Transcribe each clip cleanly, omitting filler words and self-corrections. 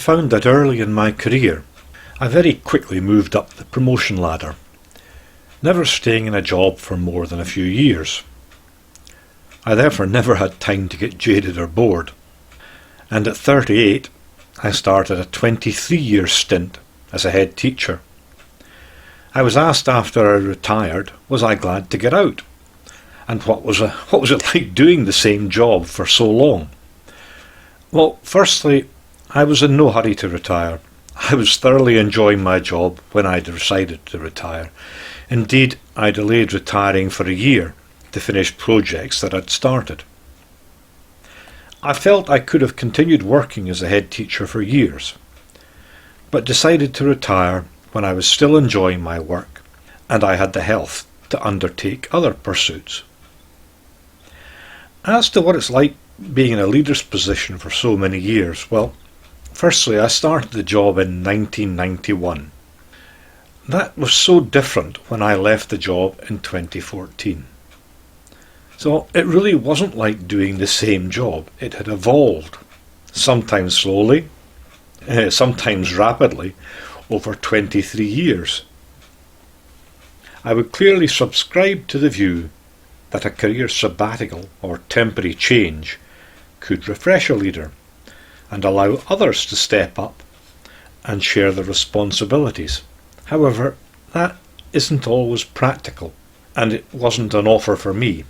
found that early in my career I very quickly moved up the promotion ladder, never staying in a job for more than a few years. I therefore never had time to get jaded or bored, and at 38 I started a 23-year stint as a head teacher. I was asked after I retired, was I glad to get out? And what was it like doing the same job for so long? Well, firstly, I was in no hurry to retire. I was thoroughly enjoying my job when I decided to retire. Indeed, I delayed retiring for a year to finish projects that I'd started. I felt I could have continued working as a head teacher for years, but decided to retire when I was still enjoying my work and I had the health to undertake other pursuits. As to what it's like being in a leader's position for so many years, well, firstly, I started the job in 1991. That was so different when I left the job in 2014. So it really wasn't like doing the same job. It had evolved, sometimes slowly, sometimes rapidly, over 23 years. I would clearly subscribe to the view that a career sabbatical or temporary change could refresh a leader and allow others to step up and share the responsibilities. However, that isn't always practical, and it wasn't an offer for me.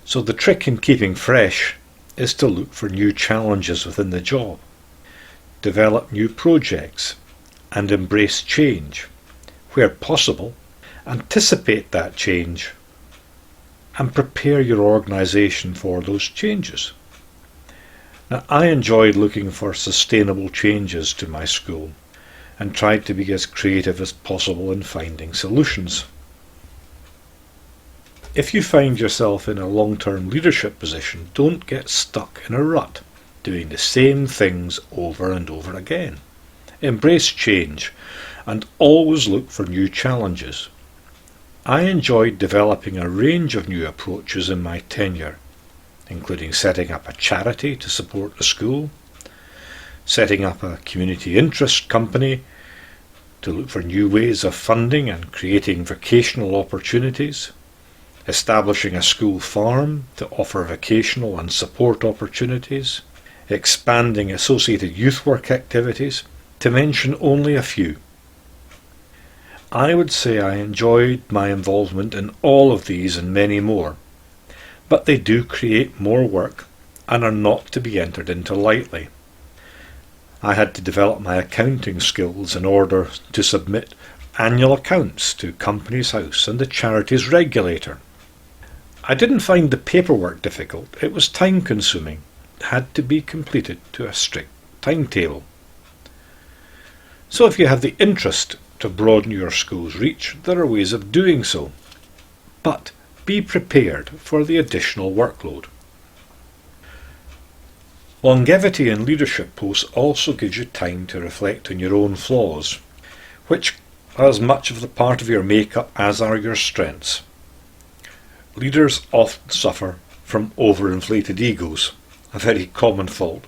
So the trick in keeping fresh is to look for new challenges within the job, develop new projects, and embrace change. Where possible, anticipate that change and prepare your organisation for those changes. Now, I enjoyed looking for sustainable changes to my school and tried to be as creative as possible in finding solutions. If you find yourself in a long-term leadership position, don't get stuck in a rut, doing the same things over and over again. Embrace change and always look for new challenges. I enjoyed developing a range of new approaches in my tenure, including setting up a charity to support the school, setting up a community interest company to look for new ways of funding and creating vocational opportunities, establishing a school farm to offer vocational and support opportunities, expanding associated youth work activities, to mention only a few. I would say I enjoyed my involvement in all of these and many more, but they do create more work and are not to be entered into lightly. I had to develop my accounting skills in order to submit annual accounts to Companies House and the charities regulator. I didn't find the paperwork difficult. It was time consuming. It had to be completed to a strict timetable. So if you have the interest to broaden your school's reach, there are ways of doing so. But be prepared for the additional workload. Longevity in leadership posts also gives you time to reflect on your own flaws, which are as much of the part of your makeup as are your strengths. Leaders often suffer from overinflated egos, a very common fault.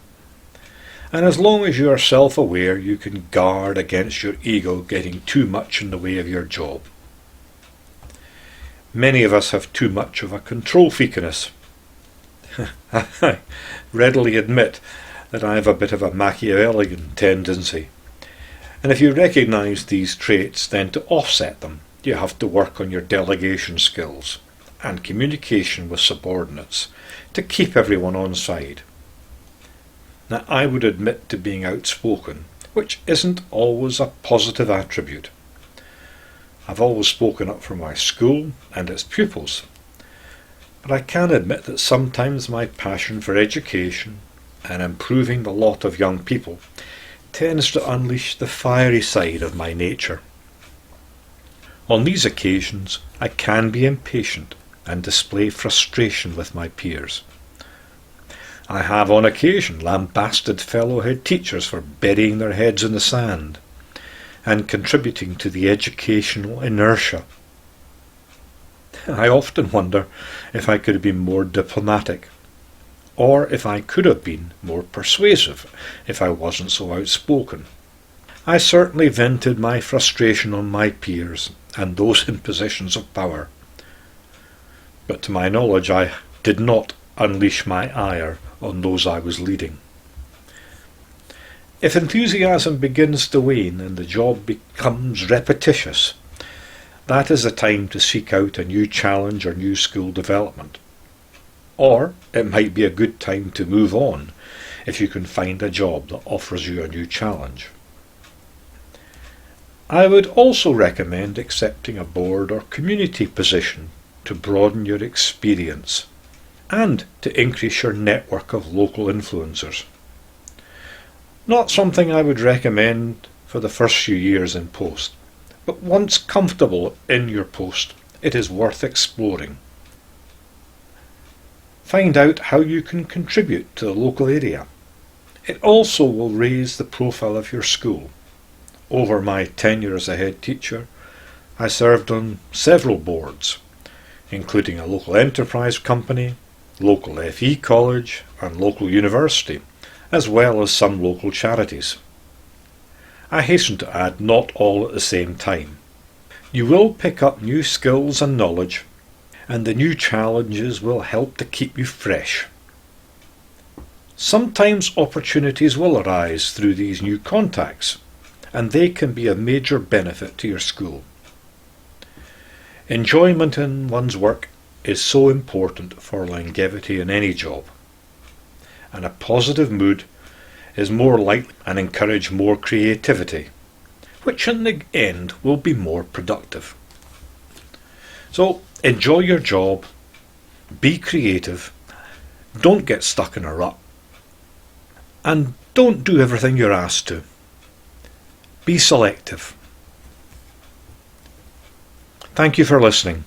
And as long as you are self-aware, you can guard against your ego getting too much in the way of your job. Many of us have too much of a control freakiness. I readily admit that I have a bit of a Machiavellian tendency. And if you recognise these traits, then to offset them, you have to work on your delegation skills and communication with subordinates to keep everyone on side. Now, I would admit to being outspoken, which isn't always a positive attribute. I've always spoken up for my school and its pupils, but I can admit that sometimes my passion for education and improving the lot of young people tends to unleash the fiery side of my nature. On these occasions, I can be impatient and display frustration with my peers. I have on occasion lambasted fellow head teachers for burying their heads in the sand and contributing to the educational inertia. I often wonder if I could have been more diplomatic, or if I could have been more persuasive if I wasn't so outspoken. I certainly vented my frustration on my peers and those in positions of power. But to my knowledge, I did not unleash my ire on those I was leading. If enthusiasm begins to wane and the job becomes repetitious, that is the time to seek out a new challenge or new skill development. Or it might be a good time to move on if you can find a job that offers you a new challenge. I would also recommend accepting a board or community position to broaden your experience and to increase your network of local influencers. Not something I would recommend for the first few years in post, but once comfortable in your post, it is worth exploring. Find out how you can contribute to the local area. It also will raise the profile of your school. Over my tenure as a head teacher, I served on several boards, including a local enterprise company, local FE college and local university, as well as some local charities. I hasten to add, not all at the same time. You will pick up new skills and knowledge, and the new challenges will help to keep you fresh. Sometimes opportunities will arise through these new contacts, and they can be a major benefit to your school. Enjoyment in one's work is so important for longevity in any job, and a positive mood is more likely and encourage more creativity, which in the end will be more productive. So enjoy your job, be creative, don't get stuck in a rut, and don't do everything you're asked to. Be selective. Thank you for listening.